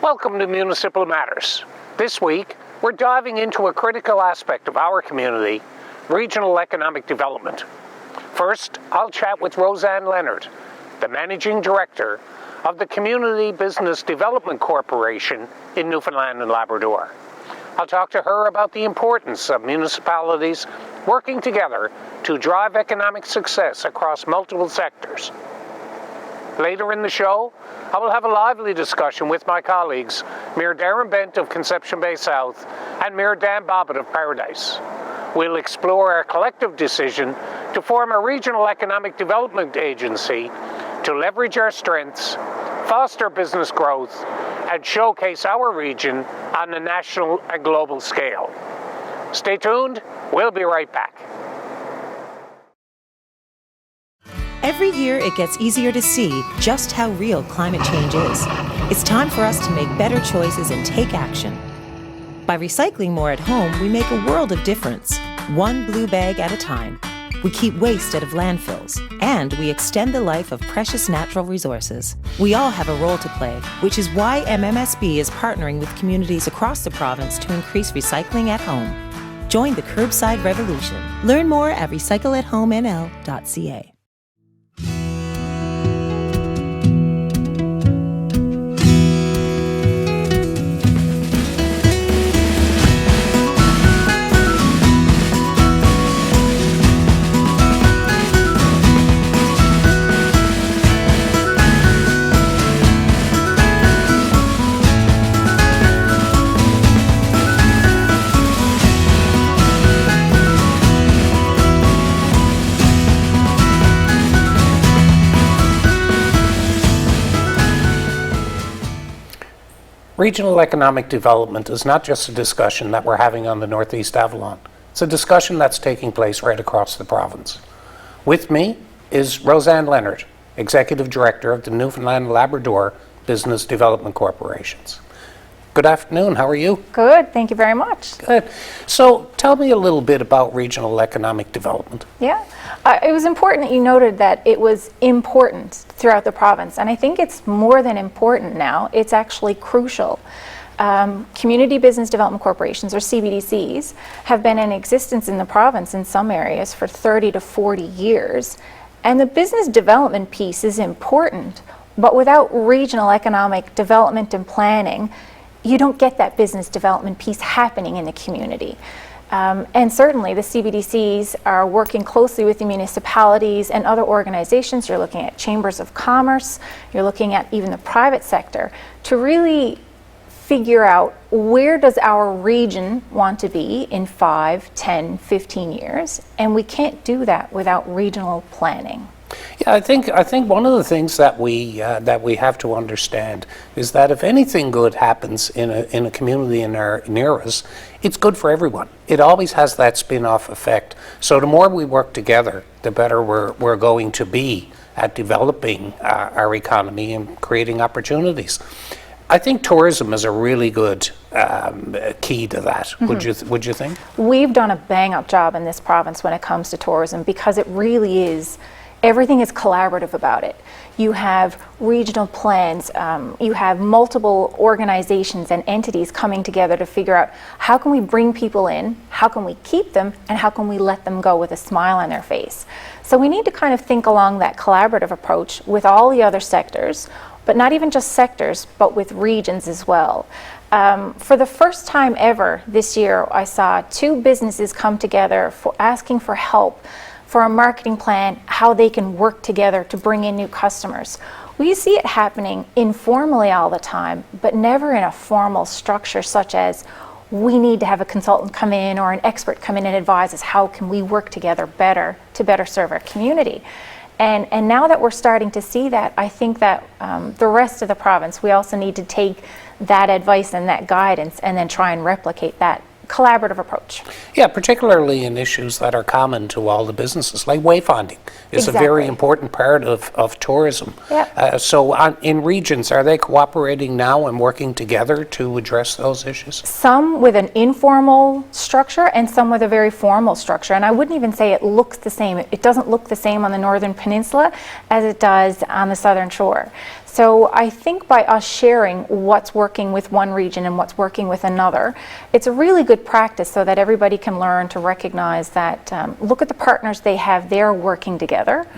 Welcome to Municipal Matters. This week, we're diving into a critical aspect of our community, regional economic development. First, I'll chat with Roseanne Leonard, the Managing Director of the Community Business Development Corporation in Newfoundland and Labrador. I'll talk to her about the importance of municipalities working together to drive economic success across multiple sectors. Later in the show, I will have a lively discussion with my colleagues, Mayor Darrin of Conception Bay South and Mayor Dan Bobbett of Paradise. We'll explore our collective decision to form a regional economic development agency to leverage our strengths, foster business growth, and showcase our region on a national and global scale. Stay tuned, we'll be right back. Every year, it gets easier to see just how real climate change is. It's time for us to make better choices and take action. By recycling more at home, we make a world of difference, one blue bag at a time. We keep waste out of landfills, and we extend the life of precious natural resources. We all have a role to play, which is why MMSB is partnering with communities across the province to increase recycling at home. Join the curbside revolution. Learn more at recycleathomemnl.ca. Regional economic development is not just a discussion that we're having on the Northeast Avalon. It's a discussion that's taking place right across the province. With me is Roseanne Leonard, Executive Director of the Newfoundland and Labrador Business Development Corporations. Good afternoon, how are you? Good, thank you very much. Good. So tell me a little bit about regional economic development. Yeah, it was important that you noted that it was important throughout the province, and I think it's more than important now, it's actually crucial. Community Business Development Corporations, or CBDCs, have been in existence in the province in some areas for 30 to 40 years, and the business development piece is important, but without regional economic development and planning, you don't get that business development piece happening in the community. And certainly the CBDCs are working closely with the municipalities and other organizations. You're looking at chambers of commerce, you're looking at even the private sector to really figure out where does our region want to be in 5, 10, 15 years, and we can't do that without regional planning. Yeah, I think one of the things that we have to understand is that if anything good happens in a community near us, it's good for everyone. It always has that spin-off effect. So the more we work together, the better we're going to be at developing our economy and creating opportunities. I think tourism is a really good key to that. Mm-hmm. Would you think? We've done a bang-up job in this province when it comes to tourism because it really is. Everything is collaborative about it. You have regional plans, you have multiple organizations and entities coming together to figure out how can we bring people in, how can we keep them, and how can we let them go with a smile on their face. So we need to kind of think along that collaborative approach with all the other sectors, but not even just sectors, but with regions as well. For the first time ever this year, I saw 2 businesses come together for asking for help for a marketing plan, how they can work together to bring in new customers. We see it happening informally all the time, but never in a formal structure such as we need to have a consultant come in or an expert come in and advise us how can we work together better to better serve our community. And now that we're starting to see that, I think that the rest of the province, we also need to take that advice and that guidance and then try and replicate that collaborative approach. Yeah, particularly in issues that are common to all the businesses, like wayfinding is Exactly. a very important part of tourism. Yeah. So in regions, are they cooperating now and working together to address those issues? Some with an informal structure and some with a very formal structure. And I wouldn't even say it looks the same. It doesn't look the same on the Northern Peninsula as it does on the Southern Shore. So I think by us sharing what's working with one region and what's working with another, it's a really good practice so that everybody can learn to recognize that, look at the partners they have, they're working together.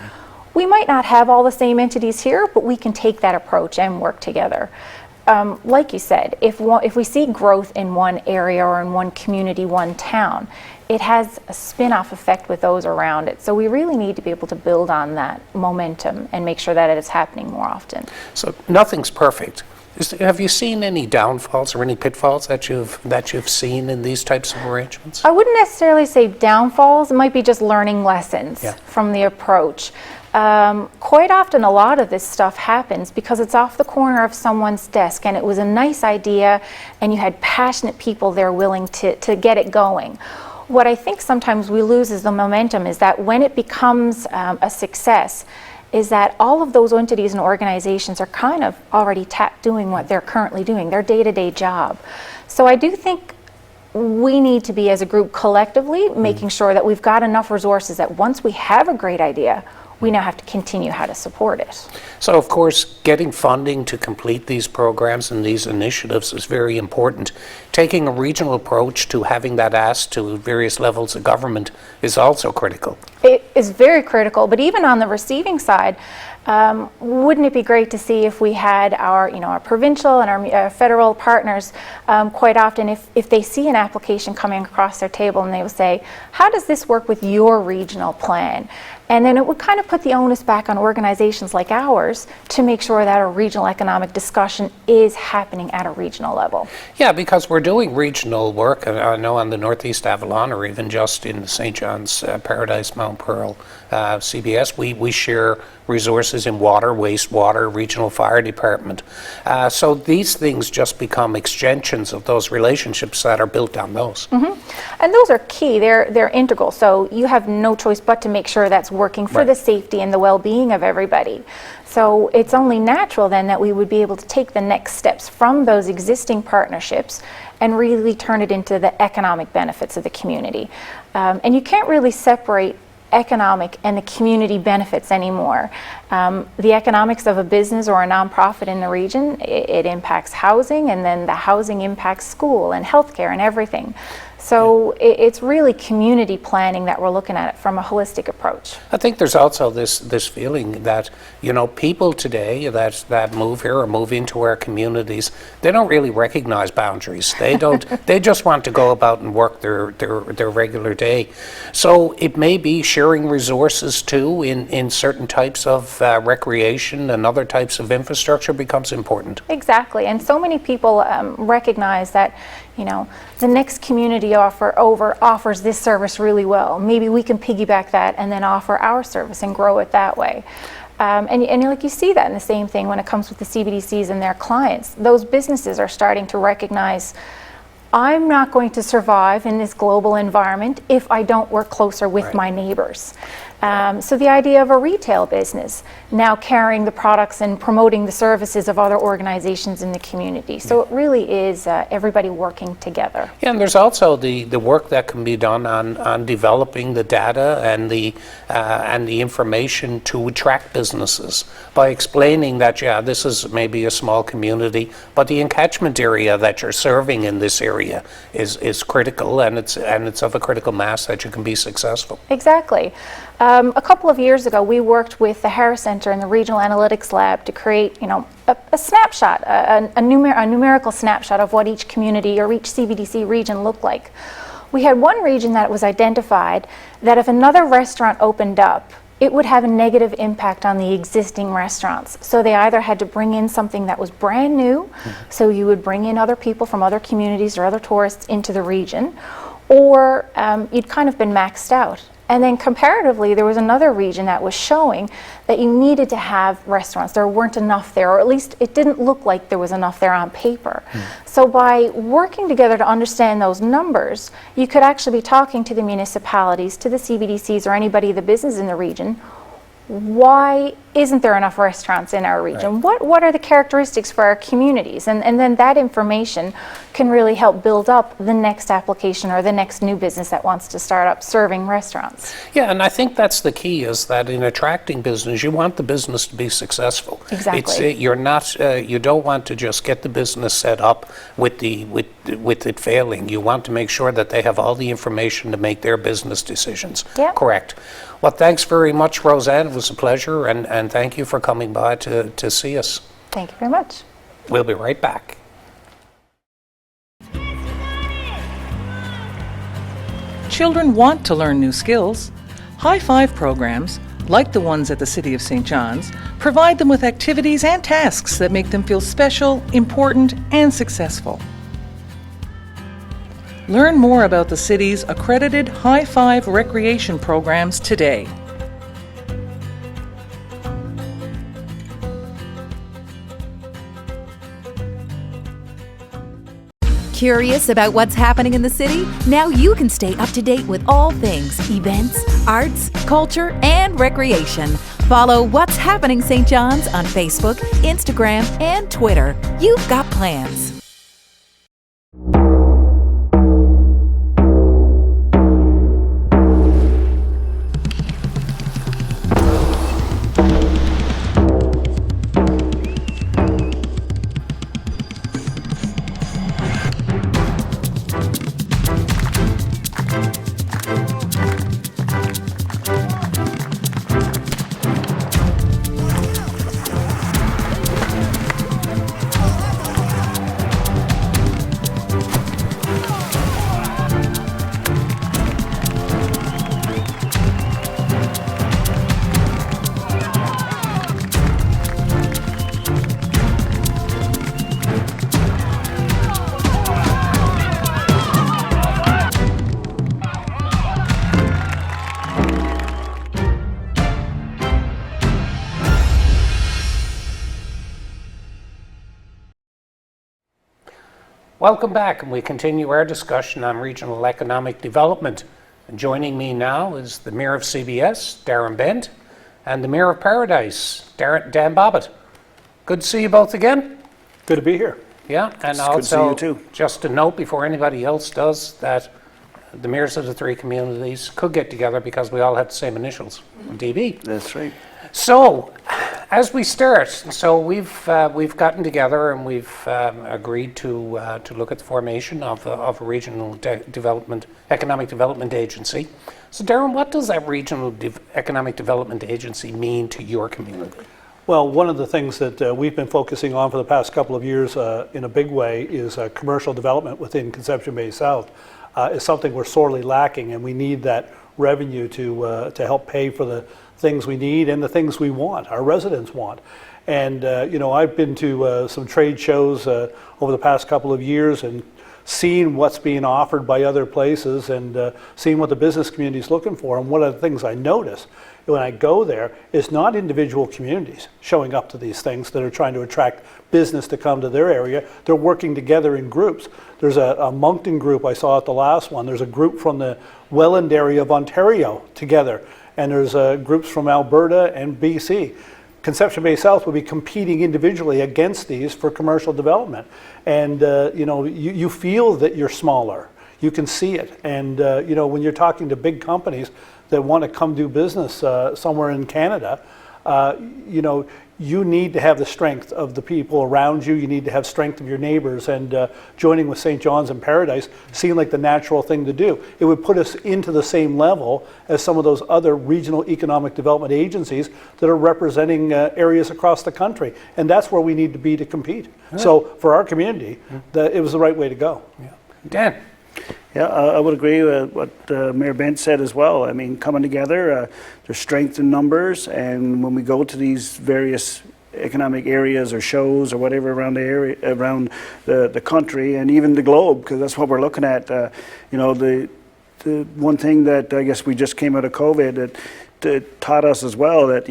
We might not have all the same entities here, but we can take that approach and work together. Like you said, if we see growth in one area or in one community, one town, it has a spin-off effect with those around it. So we really need to be able to build on that momentum and make sure that it is happening more often. So nothing's perfect. Have you seen any downfalls or any pitfalls that you've seen in these types of arrangements? I wouldn't necessarily say downfalls. It might be just learning lessons from the approach. Quite often a lot of this stuff happens because it's off the corner of someone's desk and it was a nice idea and you had passionate people there willing to get it going. What I think sometimes we lose is the momentum, is that when it becomes a success, is that all of those entities and organizations are kind of already doing what they're currently doing, their day-to-day job. So I do think we need to be, as a group collectively, making sure that we've got enough resources that once we have a great idea, we now have to continue how to support it. So, of course, getting funding to complete these programs and these initiatives is very important. Taking a regional approach to having that asked to various levels of government is also critical. It is very critical, but even on the receiving side, wouldn't it be great to see if we had our provincial and our federal partners quite often, if they see an application coming across their table and they will say, how does this work with your regional plan? And then it would kind of put the onus back on organizations like ours to make sure that a regional economic discussion is happening at a regional level. Yeah, because we're doing regional work, I know on the Northeast Avalon or even just in the St. John's Paradise, Mount Pearl, CBS, we share resources in water, wastewater, regional fire department. So these things just become extensions of those relationships that are built on those. Mm-hmm. And those are key, they're integral. So you have no choice but to make sure that's working for the safety and the well-being of everybody. So it's only natural then that we would be able to take the next steps from those existing partnerships and really turn it into the economic benefits of the community. And you can't really separate economic and the community benefits anymore. The economics of a business or a nonprofit in the region, it impacts housing, and then the housing impacts school and healthcare and everything. So it's really community planning that we're looking at it from a holistic approach. I think there's also this feeling that, people today that move here or move into our communities, they don't really recognize boundaries. They don't. They just want to go about and work their regular day. So it may be sharing resources too in certain types of recreation and other types of infrastructure becomes important. Exactly, and so many people recognize that, the next community offers this service really well. Maybe we can piggyback that and then offer our service and grow it that way. And like you see that in the same thing when it comes with the CBDCs and their clients. Those businesses are starting to recognize, I'm not going to survive in this global environment if I don't work closer with my neighbors. So the idea of a retail business now carrying the products and promoting the services of other organizations in the community. So it really is everybody working together. Yeah, and there's also the work that can be done on developing the data and the information to attract businesses by explaining that, this is maybe a small community, but the encatchment area that you're serving in this area is critical, and it's of a critical mass that you can be successful. Exactly. A couple of years ago, we worked with the Harris Center and the Regional Analytics Lab to create, a snapshot, a numerical snapshot of what each community or each CBDC region looked like. We had one region that was identified that if another restaurant opened up, it would have a negative impact on the existing restaurants. So they either had to bring in something that was brand new, so you would bring in other people from other communities or other tourists into the region, or you'd kind of been maxed out. And then comparatively, there was another region that was showing that you needed to have restaurants. There weren't enough there, or at least it didn't look like there was enough there on paper. So by working together to understand those numbers, you could actually be talking to the municipalities, to the CBDCs, or anybody, the business in the region. Why isn't there enough restaurants in our region? What are the characteristics for our communities? And then that information can really help build up the next application or the next new business that wants to start up serving restaurants. Yeah, and I think that's the key, is that in attracting business, you want the business to be successful. Exactly. You're not, you don't want to just get the business set up with it failing. You want to make sure that they have all the information to make their business decisions. Yeah. Correct. Well, thanks very much, Roseanne. It was a pleasure, and thank you for coming by to see us. Thank you very much. We'll be right back. Children want to learn new skills. High Five programs, like the ones at the City of St. John's, provide them with activities and tasks that make them feel special, important, and successful. Learn more about the city's accredited High Five recreation programs today. Curious about what's happening in the city? Now you can stay up to date with all things events, arts, culture, and recreation. Follow What's Happening St. John's on Facebook, Instagram, and Twitter. You've got plans. Welcome back, and we continue our discussion on regional economic development. And joining me now is the Mayor of CBS, Darrin Bent, and the Mayor of Paradise, Dan Bobbett. Good to see you both again. Good to be here. Yeah, and It's also, good to see you too. just to note before anybody else does, that the mayors of the three communities could get together because we all have the same initials, DB. That's right. So, as we start, we've gotten together and we've agreed to look at the formation of a regional economic development agency. So, Darrin, what does that regional economic development agency mean to your community? Well, one of the things that we've been focusing on for the past couple of years in a big way is commercial development within Conception Bay South. Is something we're sorely lacking, and we need that revenue to help pay for the things we need and the things we want, our residents want. And I've been to some trade shows over the past couple of years and seen what's being offered by other places and seeing what the business community is looking for. And one of the things I notice when I go there is not individual communities showing up to these things that are trying to attract business to come to their area. They're working together in groups. There's a Moncton group I saw at the last one. There's a group from the Welland area of Ontario together. And there's groups from Alberta and BC. Conception Bay South will be competing individually against these for commercial development. And you feel that you're smaller. You can see it. And when you're talking to big companies that want to come do business somewhere in Canada, you need to have the strength of the people around you. You need to have strength of your neighbors. And joining with St. John's and Paradise seemed like the natural thing to do. It would put us into the same level as some of those other regional economic development agencies that are representing areas across the country. And that's where we need to be to compete. Yeah. So for our community, it was the right way to go. Yeah. Dan? Yeah, I would agree with what Mayor Bent said as well. I mean, coming together, there's strength in numbers, and when we go to these various economic areas or shows or whatever around the area, around the country, and even the globe, because that's what we're looking at. The one thing that I guess we just came out of COVID that taught us as well that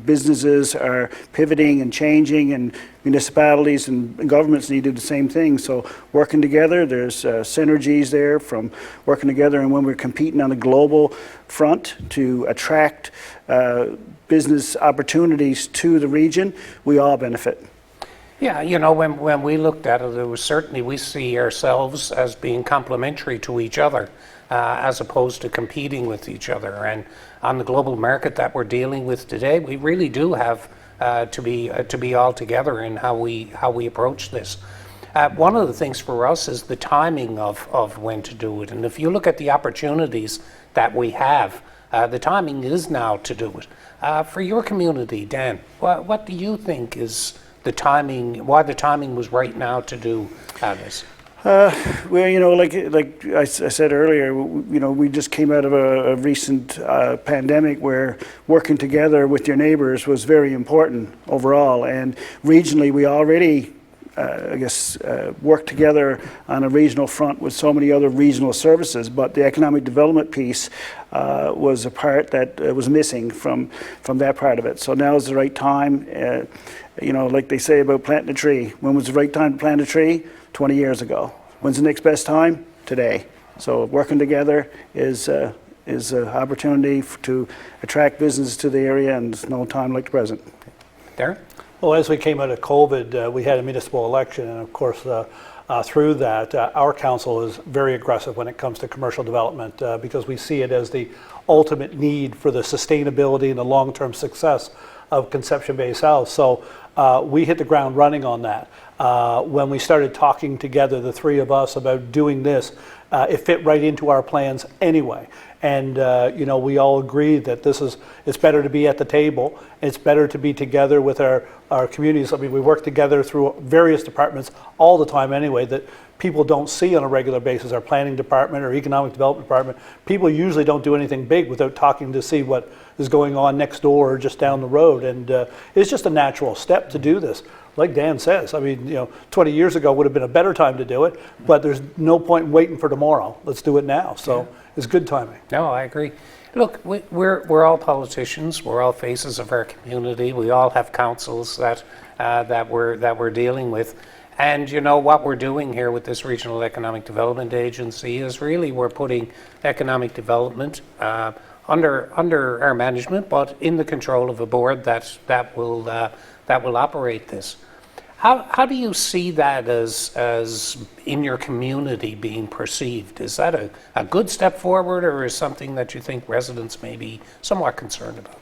businesses are pivoting and changing, and municipalities and governments need to do the same thing. So working together, there's synergies there from working together, and when we're competing on a global front to attract business opportunities to the region, we all benefit. Yeah, you know, when we looked at it, certainly we see ourselves as being complementary to each other, as opposed to competing with each other. And on the global market that we're dealing with today, we really do have to be all together in how we approach this. One of the things for us is the timing of when to do it. And if you look at the opportunities that we have, the timing is now to do it. For your community, Dan, what do you think is the timing, why the timing was right now to do this? Well, you know, like I said earlier, you know, we just came out of a recent pandemic where working together with your neighbors was very important overall. And regionally, we already, work together on a regional front with so many other regional services, but the economic development piece was a part that was missing from that part of it. So now is the right time. You know, like they say about planting a tree. When was the right time to plant a tree? 20 years ago. When's the next best time? Today. So working together is an opportunity to attract business to the area, and there's no time like the present. Darrin? Well, as we came out of COVID, we had a municipal election, and of course, through that, our council is very aggressive when it comes to commercial development because we see it as the ultimate need for the sustainability and the long-term success of Conception Bay South. So we hit the ground running on that. When we started talking together, the three of us, about doing this, it fit right into our plans anyway. And you know, we all agree that it's better to be at the table. It's better to be together with our communities. I mean, we work together through various departments all the time anyway that people don't see on a regular basis. Our planning department or economic development department, people usually don't do anything big without talking to see what is going on next door or just down the road. And it's just a natural step to do this. Like Dan says, I mean, you know, 20 years ago would have been a better time to do it, but there's no point in waiting for tomorrow. Let's do it now. So it's good timing. No, I agree. Look, we're all politicians. We're all faces of our community. We all have councils that we're dealing with. And you know what we're doing here with this Regional Economic Development Agency is really we're putting economic development under our management, but in the control of a board that will operate this. How do you see that as in your community being perceived? Is that a good step forward, or is something that you think residents may be somewhat concerned about?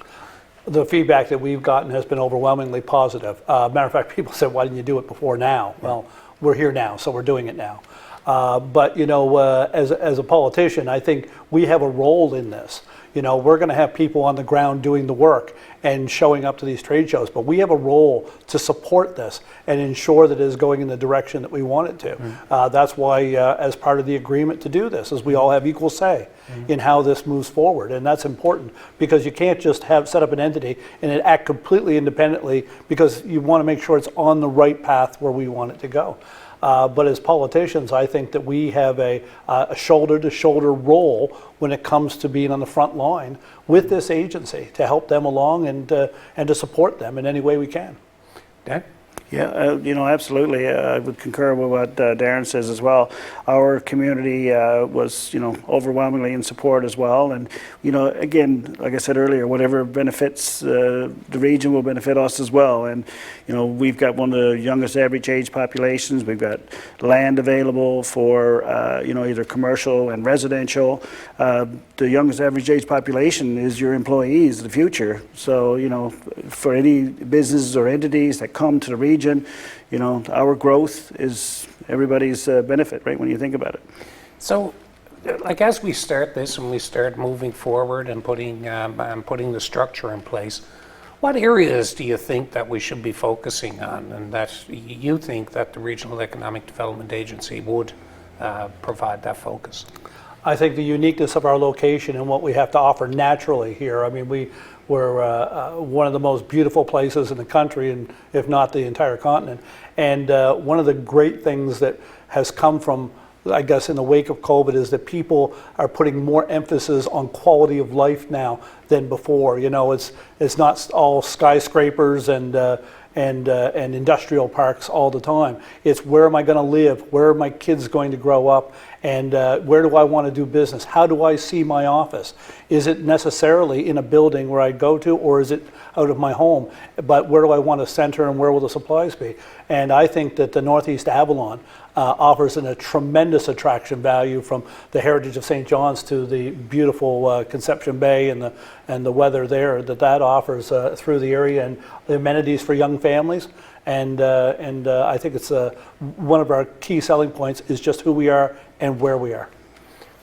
The feedback that we've gotten has been overwhelmingly positive. Matter of fact, people said, why didn't you do it before now? Well, we're here now, so we're doing it now. But, you know, as a politician, I think we have a role in this. You know, we're going to have people on the ground doing the work and showing up to these trade shows, but we have a role to support this and ensure that it is going in the direction that we want it to. That's why, as part of the agreement to do this, is we all have equal say in how this moves forward, and that's important because you can't just set up an entity and it act completely independently, because you want to make sure it's on the right path where we want it to go. But as politicians, I think that we have a shoulder-to-shoulder role when it comes to being on the front line with this agency to help them along and to support them in any way we can. Dan? Yeah, you know, absolutely. I would concur with what Darrin says as well. Our community was, you know, overwhelmingly in support as well. And, you know, again, like I said earlier, whatever benefits the region will benefit us as well. And, you know, we've got one of the youngest average age populations. We've got land available for, you know, either commercial and residential. The youngest average age population is your employees of the future. So, you know, for any businesses or entities that come to the region, you know, our growth is everybody's benefit, right, when you think about it. So, like, as we start this and we start moving forward and putting the structure in place, what areas do you think that we should be focusing on, and that you think that the Regional Economic Development Agency would provide that focus? I think the uniqueness of our location and what we have to offer naturally here. I mean, we're one of the most beautiful places in the country, and if not the entire continent. And one of the great things that has come from, I guess, in the wake of COVID is that people are putting more emphasis on quality of life now than before. You know, it's not all skyscrapers and and industrial parks all the time. It's where am I going to live? Where are my kids going to grow up? And where do I want to do business? How do I see my office? Is it necessarily in a building where I go to, or is it out of my home? But where do I want to center, and where will the supplies be? And I think that the Northeast Avalon offers a tremendous attraction value, from the heritage of St. John's to the beautiful Conception Bay and the weather there that offers through the area, and the amenities for young families. And I think it's one of our key selling points is just who we are and where we are.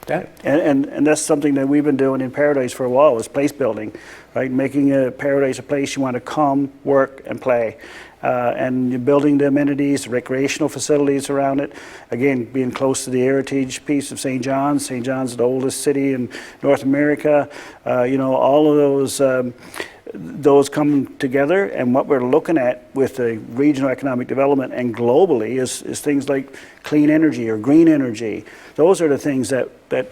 Dan? And that's something that we've been doing in Paradise for a while, is place building, right? Making Paradise a place you want to come, work, and play. And you're building the amenities, the recreational facilities around it. Again, being close to the heritage piece of St. John's. St. John's is the oldest city in North America. All of those come together, and what we're looking at with the regional economic development and globally is things like clean energy or green energy. Those are the things that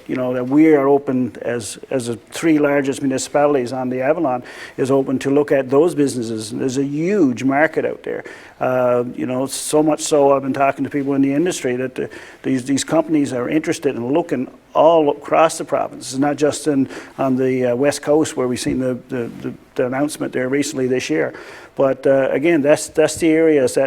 we are open, as the three largest municipalities on the Avalon, is open to look at those businesses. And there's a huge market out there. So much so I've been talking to people in the industry that these companies are interested in looking all across the province. It's not just on the West Coast, where we've seen the announcement there recently this year. But again, that's the areas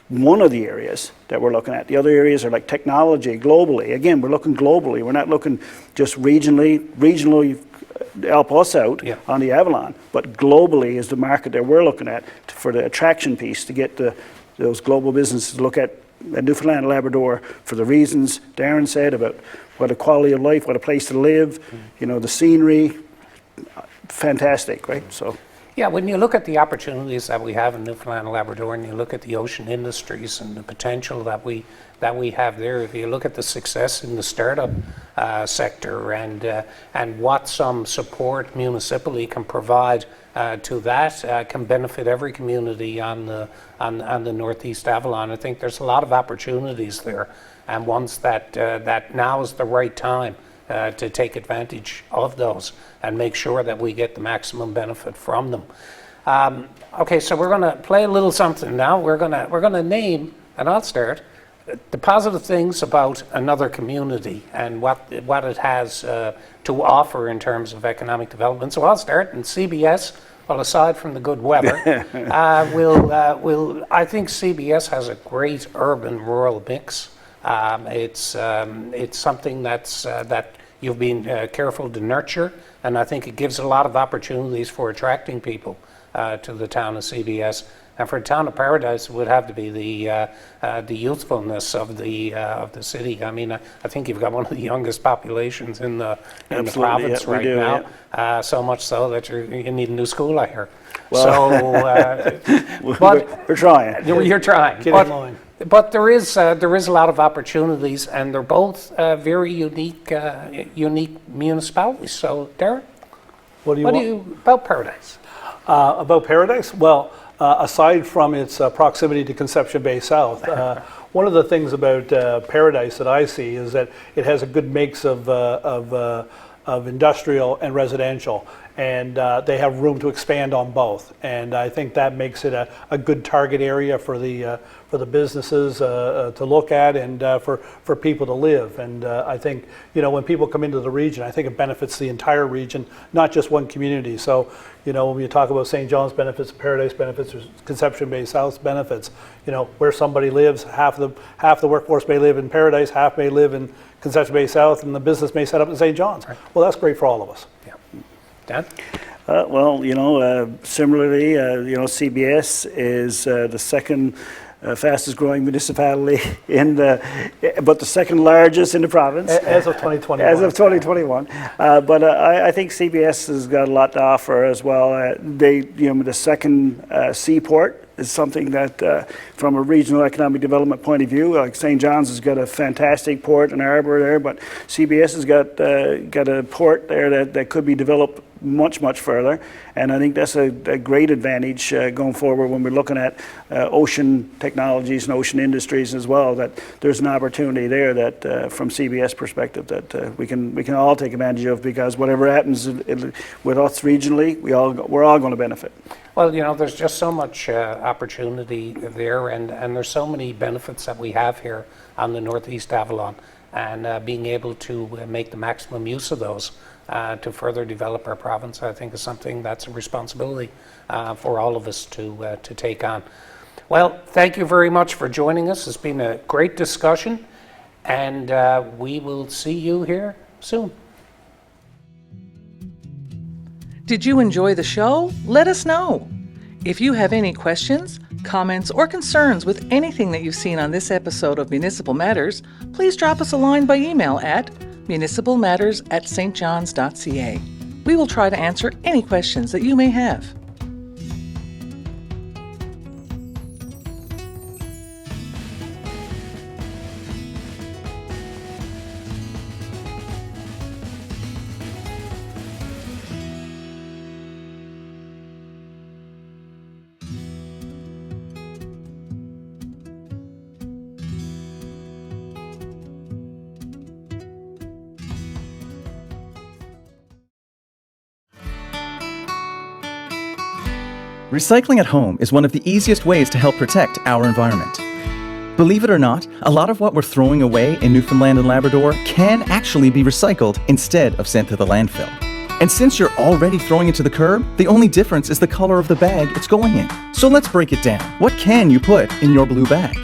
one of the areas that we're looking at. The other areas are like technology globally. Again, we're looking globally. We're not looking just regionally help us out on the Avalon, but globally is the market that we're looking at for the attraction piece, to get those global businesses to look at Newfoundland and Labrador for the reasons Darrin said about what a quality of life, what a place to live, the scenery, fantastic, right? So. Yeah, when you look at the opportunities that we have in Newfoundland and Labrador, and you look at the ocean industries and the potential that we have there, if you look at the success in the startup sector and what some support municipally can provide to that, can benefit every community on the Northeast Avalon. I think there's a lot of opportunities there, and ones that now is the right time to take advantage of those and make sure that we get the maximum benefit from them. Okay, so we're going to play a little something now. We're going to name, and I'll start, the positive things about another community and what it has to offer in terms of economic development. So I'll start, and CBS, well, aside from the good weather, I think CBS has a great urban-rural mix. It's something that you've been careful to nurture, and I think it gives a lot of opportunities for attracting people to the town of CBS. And for a town of Paradise, it would have to be the youthfulness of the city. I mean, I think you've got one of the youngest populations in the province right now. So much so that you need a new school, I hear. Well, we're trying. You're trying. But there is a lot of opportunities, and they're both very unique municipalities. So, Darrin, what do you about Paradise? About Paradise? Well, aside from its proximity to Conception Bay South, one of the things about Paradise that I see is that it has a good mix of industrial and residential, and they have room to expand on both. And I think that makes it a good target area for the businesses to look at, and for people to live. And I think, when people come into the region, I think it benefits the entire region, not just one community. So, when you talk about St. John's benefits, Paradise benefits, or Conception Bay South benefits, where somebody lives, half the workforce may live in Paradise, half may live in Conception Bay South, and the business may set up in St. John's. Right. Well, that's great for all of us. Yeah. Dan? Similarly, CBS is the second fastest growing municipality but the second largest in the province. As of 2021. As of 2021. But I think CBS has got a lot to offer as well. The second seaport is something that, from a regional economic development point of view, like St. John's has got a fantastic port and harbour there, but CBS has got a port there that could be developed much further, and I think that's a great advantage going forward when we're looking at ocean technologies and ocean industries as well. That there's an opportunity there that, from CBS perspective, that we can all take advantage of, because whatever happens with us regionally, we're all going to benefit. Well, there's just so much opportunity there, and there's so many benefits that we have here on the Northeast Avalon, and being able to make the maximum use of those to further develop our province, I think, is something that's a responsibility for all of us to take on. Well, thank you very much for joining us. It's been a great discussion, and we will see you here soon. Did you enjoy the show? Let us know. If you have any questions, comments, or concerns with anything that you've seen on this episode of Municipal Matters, please drop us a line by email at municipalmatters@stjohns.ca. We will try to answer any questions that you may have. Recycling at home is one of the easiest ways to help protect our environment. Believe it or not, a lot of what we're throwing away in Newfoundland and Labrador can actually be recycled instead of sent to the landfill. And since you're already throwing it to the curb, the only difference is the color of the bag it's going in. So let's break it down. What can you put in your blue bag?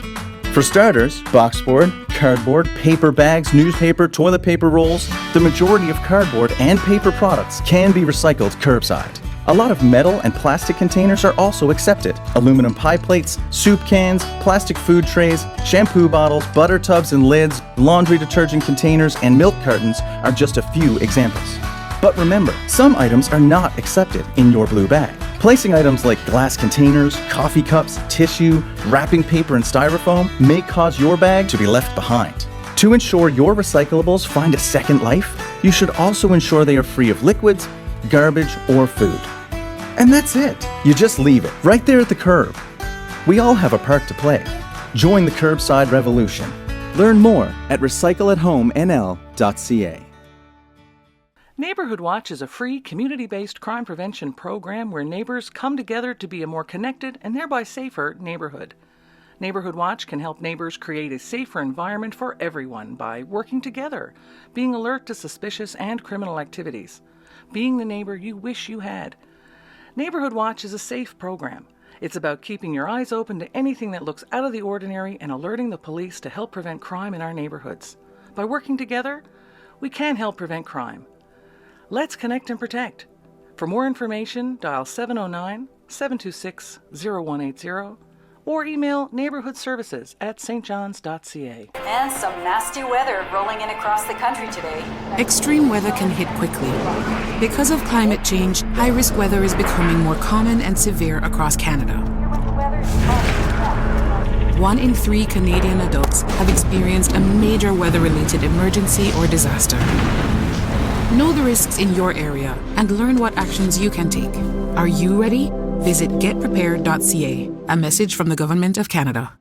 For starters, boxboard, cardboard, paper bags, newspaper, toilet paper rolls, the majority of cardboard and paper products can be recycled curbside. A lot of metal and plastic containers are also accepted. Aluminum pie plates, soup cans, plastic food trays, shampoo bottles, butter tubs and lids, laundry detergent containers, and milk cartons are just a few examples. But remember, some items are not accepted in your blue bag. Placing items like glass containers, coffee cups, tissue, wrapping paper, and styrofoam may cause your bag to be left behind. To ensure your recyclables find a second life, you should also ensure they are free of liquids, garbage, or food. And that's it. You just leave it right there at the curb. We all have a part to play. Join the curbside revolution. Learn more at recycleathomενl.ca. Neighborhood Watch is a free, community-based crime prevention program where neighbors come together to be a more connected and thereby safer neighborhood. Neighborhood Watch can help neighbors create a safer environment for everyone by working together, being alert to suspicious and criminal activities, being the neighbor you wish you had. Neighborhood Watch is a safe program. It's about keeping your eyes open to anything that looks out of the ordinary and alerting the police to help prevent crime in our neighborhoods. By working together, we can help prevent crime. Let's connect and protect. For more information, dial 709-726-0180 or email neighborhoodservices@stjohns.ca. And some nasty weather rolling in across the country today. Extreme weather can hit quickly. Because of climate change, high-risk weather is becoming more common and severe across Canada. 1 in 3 Canadian adults have experienced a major weather-related emergency or disaster. Know the risks in your area and learn what actions you can take. Are you ready? Visit getprepared.ca. A message from the Government of Canada.